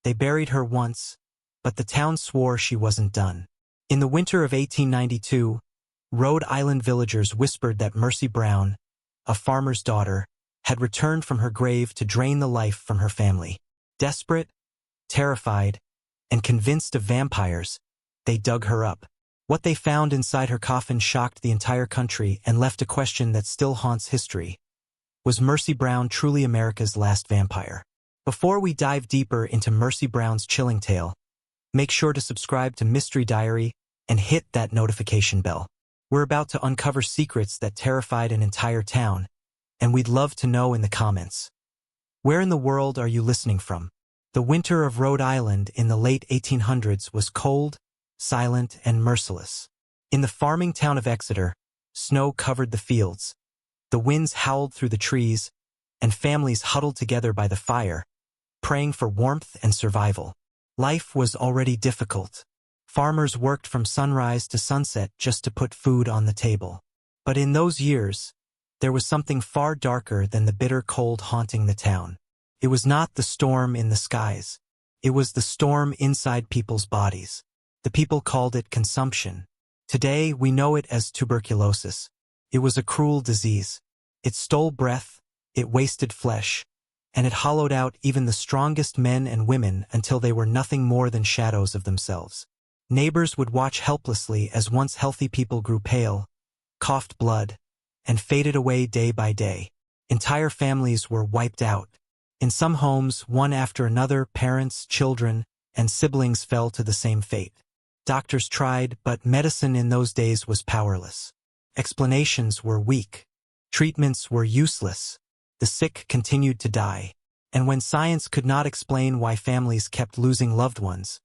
They buried her once, but the town swore she wasn't done. In the winter of 1892, Rhode Island villagers whispered that Mercy Brown, a farmer's daughter, had returned from her grave to drain the life from her family. Desperate, terrified, and convinced of vampires, they dug her up. What they found inside her coffin shocked the entire country and left a question that still haunts history. Was Mercy Brown truly America's last vampire? Before we dive deeper into Mercy Brown's chilling tale, make sure to subscribe to Mystery Diary and hit that notification bell. We're about to uncover secrets that terrified an entire town, and we'd love to know in the comments. Where in the world are you listening from? The winter of Rhode Island in the late 1800s was cold, silent, and merciless. In the farming town of Exeter, snow covered the fields. The winds howled through the trees, and families huddled together by the fire, praying for warmth and survival. Life was already difficult. Farmers worked from sunrise to sunset just to put food on the table. But in those years, there was something far darker than the bitter cold haunting the town. It was not the storm in the skies. It was the storm inside people's bodies. The people called it consumption. Today, we know it as tuberculosis. It was a cruel disease. It stole breath, it wasted flesh, and it hollowed out even the strongest men and women until they were nothing more than shadows of themselves. Neighbors would watch helplessly as once healthy people grew pale, coughed blood, and faded away day by day. Entire families were wiped out. In some homes, one after another, parents, children, and siblings fell to the same fate. Doctors tried, but medicine in those days was powerless. Explanations were weak. Treatments were useless. The sick continued to die. And when science could not explain why families kept losing loved ones,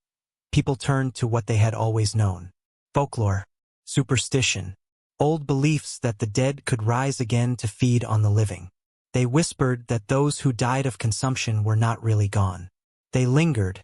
people turned to what they had always known. Folklore, superstition, old beliefs that the dead could rise again to feed on the living. They whispered that those who died of consumption were not really gone. They lingered,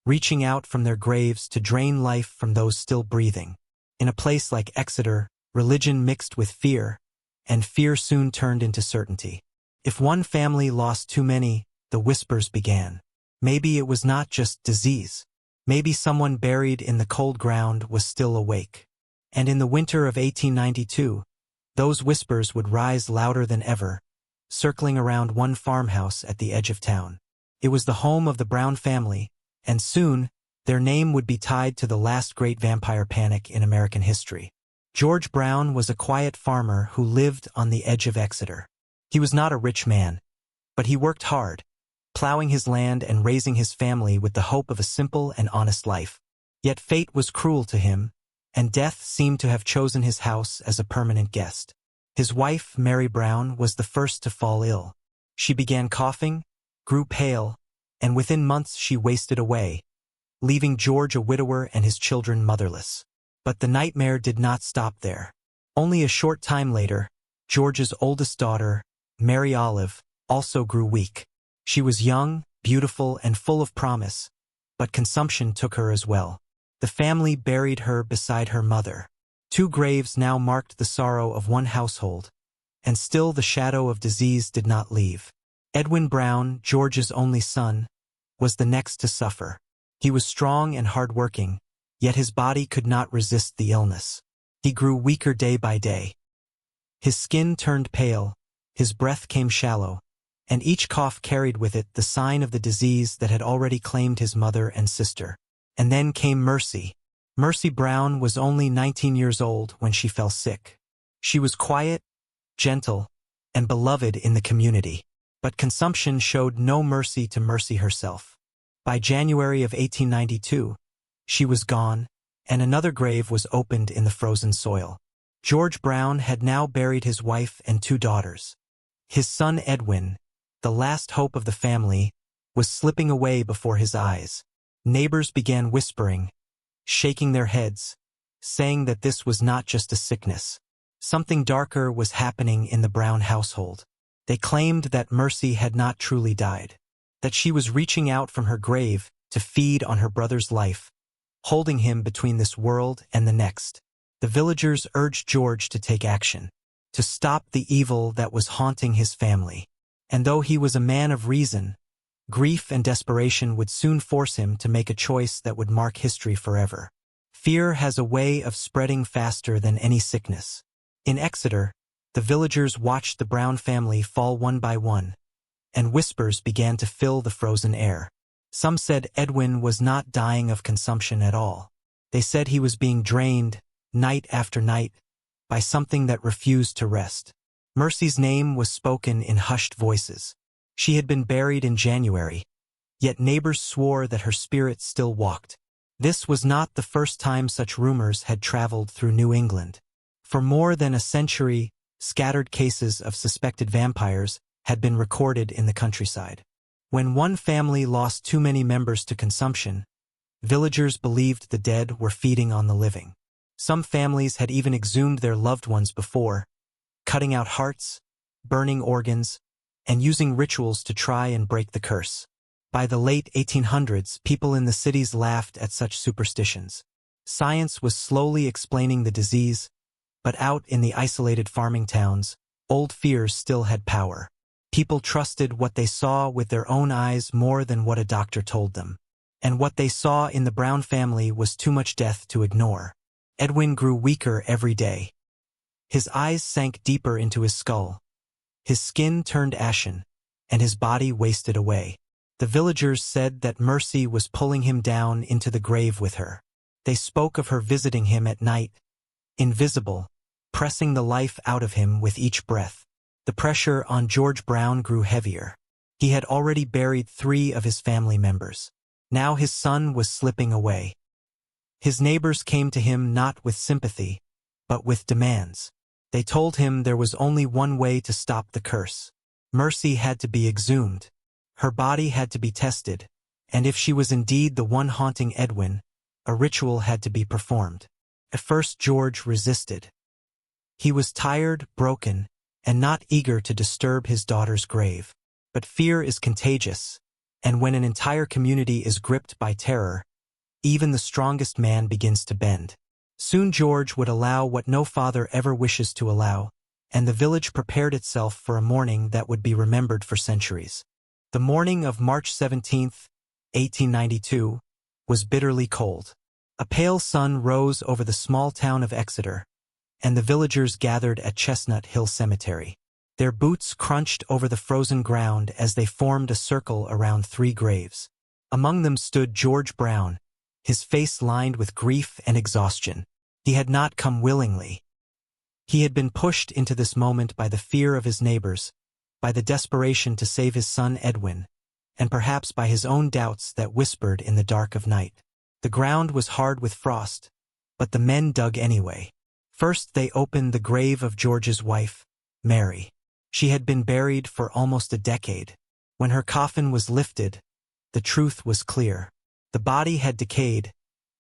reaching out from their graves to drain life from those still breathing. In a place like Exeter, religion mixed with fear, and fear soon turned into certainty. If one family lost too many, the whispers began. Maybe it was not just disease. Maybe someone buried in the cold ground was still awake. And in the winter of 1892, those whispers would rise louder than ever, circling around one farmhouse at the edge of town. It was the home of the Brown family, and soon, their name would be tied to the last great vampire panic in American history. George Brown was a quiet farmer who lived on the edge of Exeter. He was not a rich man, but he worked hard, plowing his land and raising his family with the hope of a simple and honest life. Yet fate was cruel to him, and death seemed to have chosen his house as a permanent guest. His wife, Mary Brown, was the first to fall ill. She began coughing, grew pale, and within months she wasted away, leaving George a widower and his children motherless. But the nightmare did not stop there. Only a short time later, George's oldest daughter, Mary Olive, also grew weak. She was young, beautiful, and full of promise, but consumption took her as well. The family buried her beside her mother. Two graves now marked the sorrow of one household, and still the shadow of disease did not leave. Edwin Brown, George's only son, was the next to suffer. He was strong and hard-working, yet his body could not resist the illness. He grew weaker day by day. His skin turned pale, his breath came shallow, and each cough carried with it the sign of the disease that had already claimed his mother and sister. And then came Mercy. Mercy Brown was only 19 years old when she fell sick. She was quiet, gentle, and beloved in the community. But consumption showed no mercy to Mercy herself. By January of 1892, she was gone, and another grave was opened in the frozen soil. George Brown had now buried his wife and two daughters. His son Edwin, the last hope of the family, was slipping away before his eyes. Neighbors began whispering, shaking their heads, saying that this was not just a sickness. Something darker was happening in the Brown household. They claimed that Mercy had not truly died, that she was reaching out from her grave to feed on her brother's life, holding him between this world and the next. The villagers urged George to take action, to stop the evil that was haunting his family. And though he was a man of reason, Grief and desperation would soon force him to make a choice that would mark history forever. Fear has a way of spreading faster than any sickness. In Exeter, the villagers watched the Brown family fall one by one, and whispers began to fill the frozen air. Some said Edwin was not dying of consumption at all. They said he was being drained, night after night, by something that refused to rest. Mercy's name was spoken in hushed voices. She had been buried in January, yet neighbors swore that her spirit still walked. This was not the first time such rumors had traveled through New England. For more than a century, scattered cases of suspected vampires had been recorded in the countryside. When one family lost too many members to consumption, villagers believed the dead were feeding on the living. Some families had even exhumed their loved ones before, cutting out hearts, burning organs, and using rituals to try and break the curse. By the late 1800s, people in the cities laughed at such superstitions. Science was slowly explaining the disease, but out in the isolated farming towns, old fears still had power. People trusted what they saw with their own eyes more than what a doctor told them. And what they saw in the Brown family was too much death to ignore. Edwin grew weaker every day. His eyes sank deeper into his skull. His skin turned ashen, and his body wasted away. The villagers said that Mercy was pulling him down into the grave with her. They spoke of her visiting him at night, invisible, pressing the life out of him with each breath. The pressure on George Brown grew heavier. He had already buried 3 of his family members. Now his son was slipping away. His neighbors came to him not with sympathy, but with demands. They told him there was only one way to stop the curse. Mercy had to be exhumed. Her body had to be tested, and if she was indeed the one haunting Edwin, a ritual had to be performed. At first George resisted. He was tired, broken, and not eager to disturb his daughter's grave. But fear is contagious, and when an entire community is gripped by terror, even the strongest man begins to bend. Soon George would allow what no father ever wishes to allow, and the village prepared itself for a morning that would be remembered for centuries. The morning of March 17, 1892, was bitterly cold. A pale sun rose over the small town of Exeter, and the villagers gathered at Chestnut Hill Cemetery. Their boots crunched over the frozen ground as they formed a circle around 3 graves. Among them stood George Brown, his face lined with grief and exhaustion. He had not come willingly. He had been pushed into this moment by the fear of his neighbors, by the desperation to save his son Edwin, and perhaps by his own doubts that whispered in the dark of night. The ground was hard with frost, but the men dug anyway. First they opened the grave of George's wife, Mary. She had been buried for almost a decade. When her coffin was lifted, the truth was clear. The body had decayed.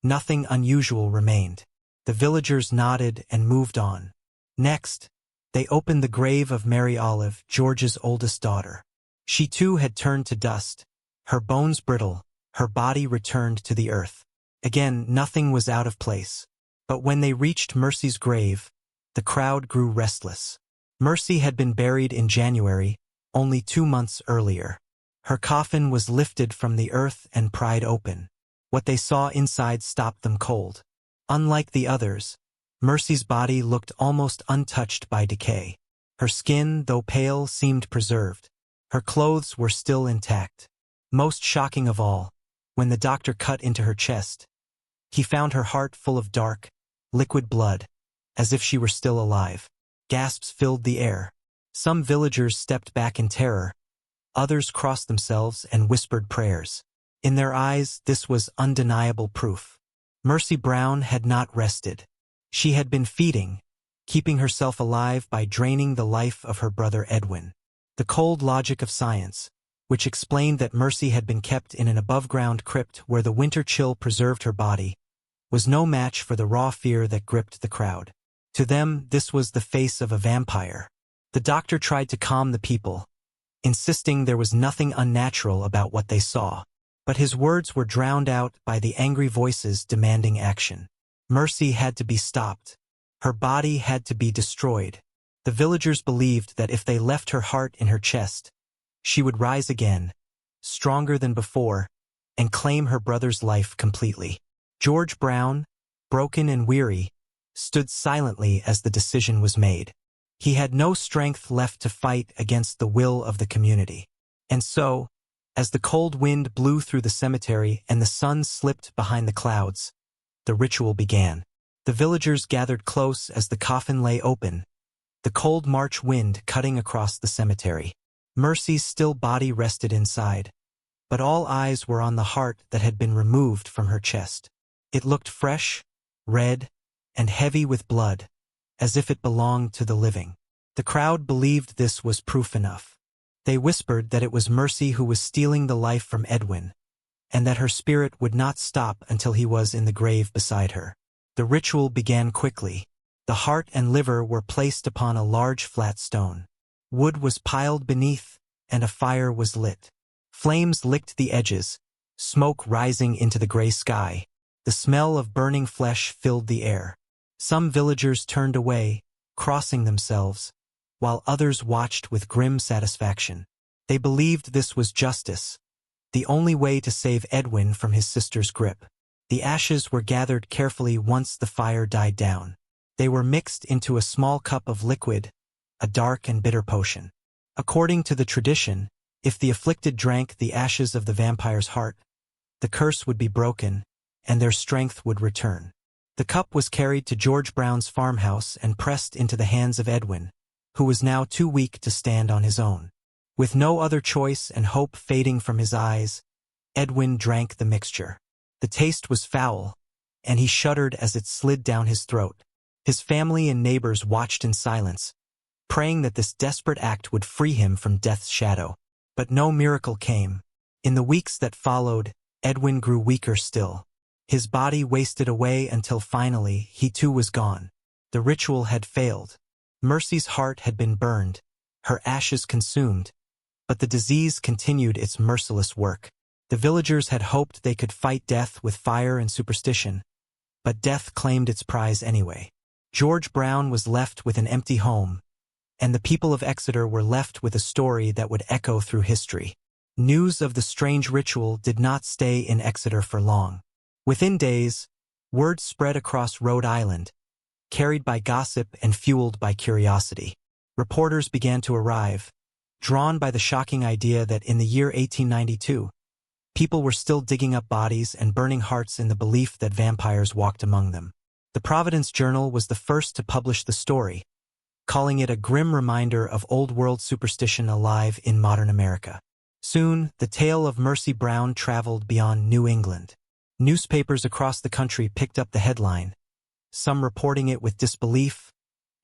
Nothing unusual remained. The villagers nodded and moved on. Next, they opened the grave of Mary Olive, George's oldest daughter. She too had turned to dust, her bones brittle, her body returned to the earth. Again, nothing was out of place. But when they reached Mercy's grave, the crowd grew restless. Mercy had been buried in January, only 2 months earlier. Her coffin was lifted from the earth and pried open. What they saw inside stopped them cold. Unlike the others, Mercy's body looked almost untouched by decay. Her skin, though pale, seemed preserved. Her clothes were still intact. Most shocking of all, when the doctor cut into her chest, he found her heart full of dark, liquid blood, as if she were still alive. Gasps filled the air. Some villagers stepped back in terror. Others crossed themselves and whispered prayers. In their eyes, this was undeniable proof. Mercy Brown had not rested. She had been feeding, keeping herself alive by draining the life of her brother Edwin. The cold logic of science, which explained that Mercy had been kept in an above-ground crypt where the winter chill preserved her body, was no match for the raw fear that gripped the crowd. To them, this was the face of a vampire. The doctor tried to calm the people, insisting there was nothing unnatural about what they saw. But his words were drowned out by the angry voices demanding action. Mercy had to be stopped. Her body had to be destroyed. The villagers believed that if they left her heart in her chest, she would rise again, stronger than before, and claim her brother's life completely. George Brown, broken and weary, stood silently as the decision was made. He had no strength left to fight against the will of the community. And so, as the cold wind blew through the cemetery and the sun slipped behind the clouds, the ritual began. The villagers gathered close as the coffin lay open, the cold March wind cutting across the cemetery. Mercy's still body rested inside, but all eyes were on the heart that had been removed from her chest. It looked fresh, red, and heavy with blood, as if it belonged to the living. The crowd believed this was proof enough. They whispered that it was Mercy who was stealing the life from Edwin, and that her spirit would not stop until he was in the grave beside her. The ritual began quickly. The heart and liver were placed upon a large flat stone. Wood was piled beneath, and a fire was lit. Flames licked the edges, smoke rising into the gray sky. The smell of burning flesh filled the air. Some villagers turned away, crossing themselves, while others watched with grim satisfaction. They believed this was justice, the only way to save Edwin from his sister's grip. The ashes were gathered carefully once the fire died down. They were mixed into a small cup of liquid, a dark and bitter potion. According to the tradition, if the afflicted drank the ashes of the vampire's heart, the curse would be broken, and their strength would return. The cup was carried to George Brown's farmhouse and pressed into the hands of Edwin, who was now too weak to stand on his own. With no other choice and hope fading from his eyes, Edwin drank the mixture. The taste was foul, and he shuddered as it slid down his throat. His family and neighbors watched in silence, praying that this desperate act would free him from death's shadow. But no miracle came. In the weeks that followed, Edwin grew weaker still. His body wasted away until finally he too was gone. The ritual had failed. Mercy's heart had been burned, her ashes consumed, but the disease continued its merciless work. The villagers had hoped they could fight death with fire and superstition, but death claimed its prize anyway. George Brown was left with an empty home, and the people of Exeter were left with a story that would echo through history. News of the strange ritual did not stay in Exeter for long. Within days, word spread across Rhode Island, carried by gossip and fueled by curiosity. Reporters began to arrive, drawn by the shocking idea that in the year 1892, people were still digging up bodies and burning hearts in the belief that vampires walked among them. The Providence Journal was the first to publish the story, calling it a grim reminder of old-world superstition alive in modern America. Soon, the tale of Mercy Brown traveled beyond New England. Newspapers across the country picked up the headline, some reporting it with disbelief,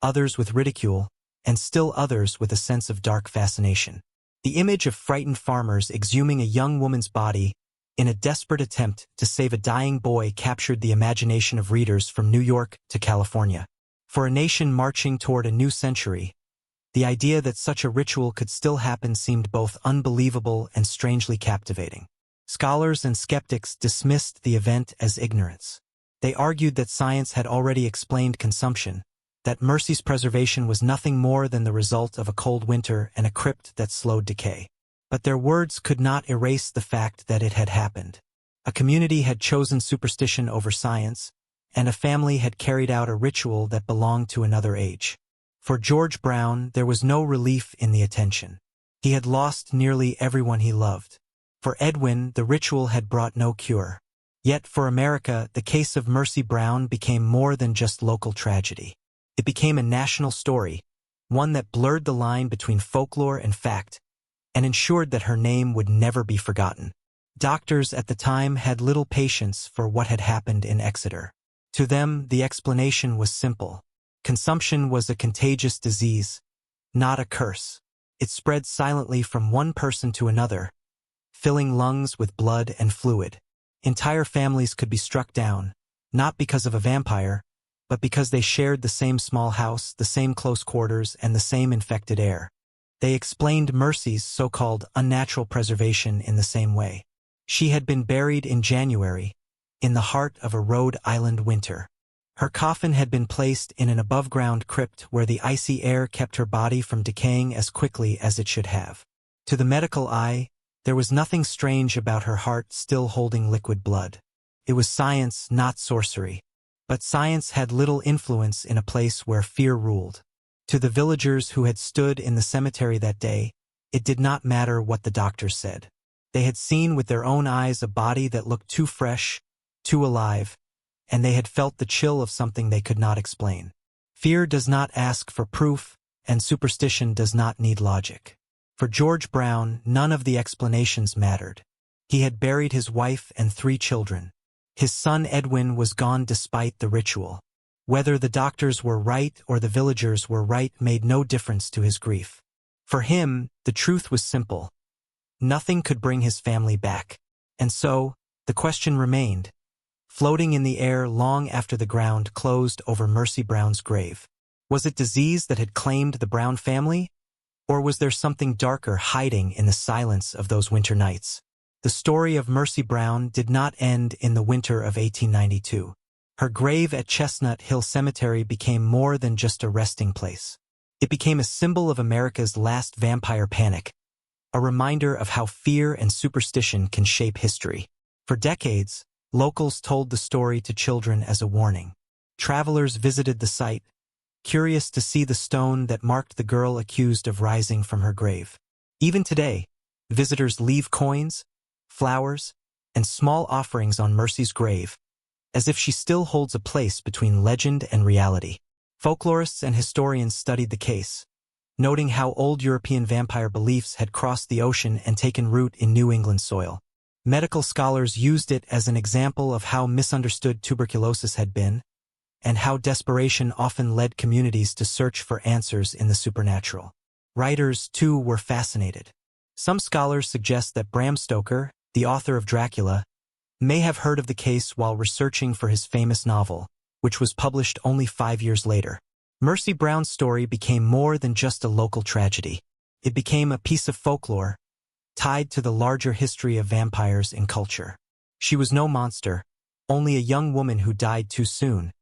others with ridicule, and still others with a sense of dark fascination. The image of frightened farmers exhuming a young woman's body in a desperate attempt to save a dying boy captured the imagination of readers from New York to California. For a nation marching toward a new century, the idea that such a ritual could still happen seemed both unbelievable and strangely captivating. Scholars and skeptics dismissed the event as ignorance. They argued that science had already explained consumption, that Mercy's preservation was nothing more than the result of a cold winter and a crypt that slowed decay. But their words could not erase the fact that it had happened. A community had chosen superstition over science, and a family had carried out a ritual that belonged to another age. For George Brown, there was no relief in the attention. He had lost nearly everyone he loved. For Edwin, the ritual had brought no cure. Yet for America, the case of Mercy Brown became more than just local tragedy. It became a national story, one that blurred the line between folklore and fact, and ensured that her name would never be forgotten. Doctors at the time had little patience for what had happened in Exeter. To them, the explanation was simple. Consumption was a contagious disease, not a curse. It spread silently from one person to another, filling lungs with blood and fluid. Entire families could be struck down, not because of a vampire, but because they shared the same small house, the same close quarters, and the same infected air. They explained Mercy's so-called unnatural preservation in the same way. She had been buried in January, in the heart of a Rhode Island winter. Her coffin had been placed in an above-ground crypt where the icy air kept her body from decaying as quickly as it should have. To the medical eye, There was nothing strange about her heart still holding liquid blood. It was science, not sorcery. But science had little influence in a place where fear ruled. To the villagers who had stood in the cemetery that day, it did not matter what the doctors said. They had seen with their own eyes a body that looked too fresh, too alive, and they had felt the chill of something they could not explain. Fear does not ask for proof, and superstition does not need logic. For George Brown, none of the explanations mattered. He had buried his wife and 3 children. His son Edwin was gone despite the ritual. Whether the doctors were right or the villagers were right made no difference to his grief. For him, the truth was simple. Nothing could bring his family back. And so, the question remained, floating in the air long after the ground closed over Mercy Brown's grave. Was it disease that had claimed the Brown family? Or was there something darker hiding in the silence of those winter nights? The story of Mercy Brown did not end in the winter of 1892. Her grave at Chestnut Hill Cemetery became more than just a resting place. It became a symbol of America's last vampire panic, a reminder of how fear and superstition can shape history. For decades, locals told the story to children as a warning. Travelers visited the site, curious to see the stone that marked the girl accused of rising from her grave. Even today, visitors leave coins, flowers, and small offerings on Mercy's grave, as if she still holds a place between legend and reality. Folklorists and historians studied the case, noting how old European vampire beliefs had crossed the ocean and taken root in New England soil. Medical scholars used it as an example of how misunderstood tuberculosis had been, and how desperation often led communities to search for answers in the supernatural. Writers, too, were fascinated. Some scholars suggest that Bram Stoker, the author of Dracula, may have heard of the case while researching for his famous novel, which was published only 5 years later. Mercy Brown's story became more than just a local tragedy. It became a piece of folklore, tied to the larger history of vampires in culture. She was no monster, only a young woman who died too soon.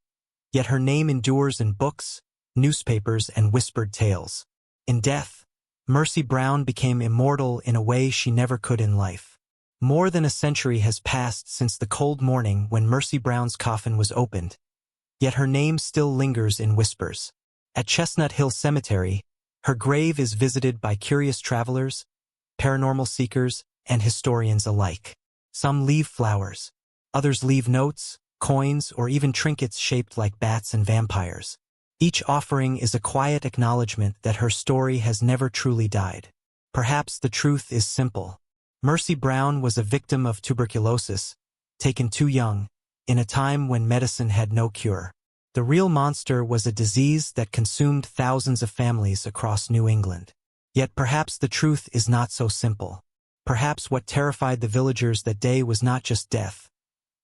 Yet her name endures in books, newspapers, and whispered tales. In death, Mercy Brown became immortal in a way she never could in life. More than a century has passed since the cold morning when Mercy Brown's coffin was opened, yet her name still lingers in whispers. At Chestnut Hill Cemetery, her grave is visited by curious travelers, paranormal seekers, and historians alike. Some leave flowers. Others leave notes, coins, or even trinkets shaped like bats and vampires. Each offering is a quiet acknowledgement that her story has never truly died. Perhaps the truth is simple. Mercy Brown was a victim of tuberculosis, taken too young, in a time when medicine had no cure. The real monster was a disease that consumed thousands of families across New England. Yet perhaps the truth is not so simple. Perhaps what terrified the villagers that day was not just death,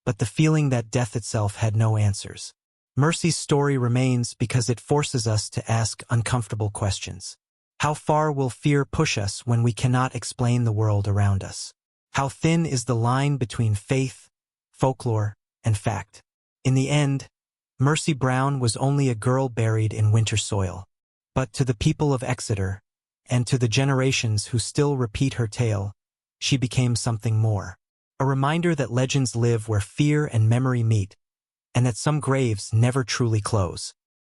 but the feeling that death itself had no answers. Mercy's story remains because it forces us to ask uncomfortable questions. How far will fear push us when we cannot explain the world around us? How thin is the line between faith, folklore, and fact? In the end, Mercy Brown was only a girl buried in winter soil. But to the people of Exeter, and to the generations who still repeat her tale, she became something more. A reminder that legends live where fear and memory meet, and that some graves never truly close.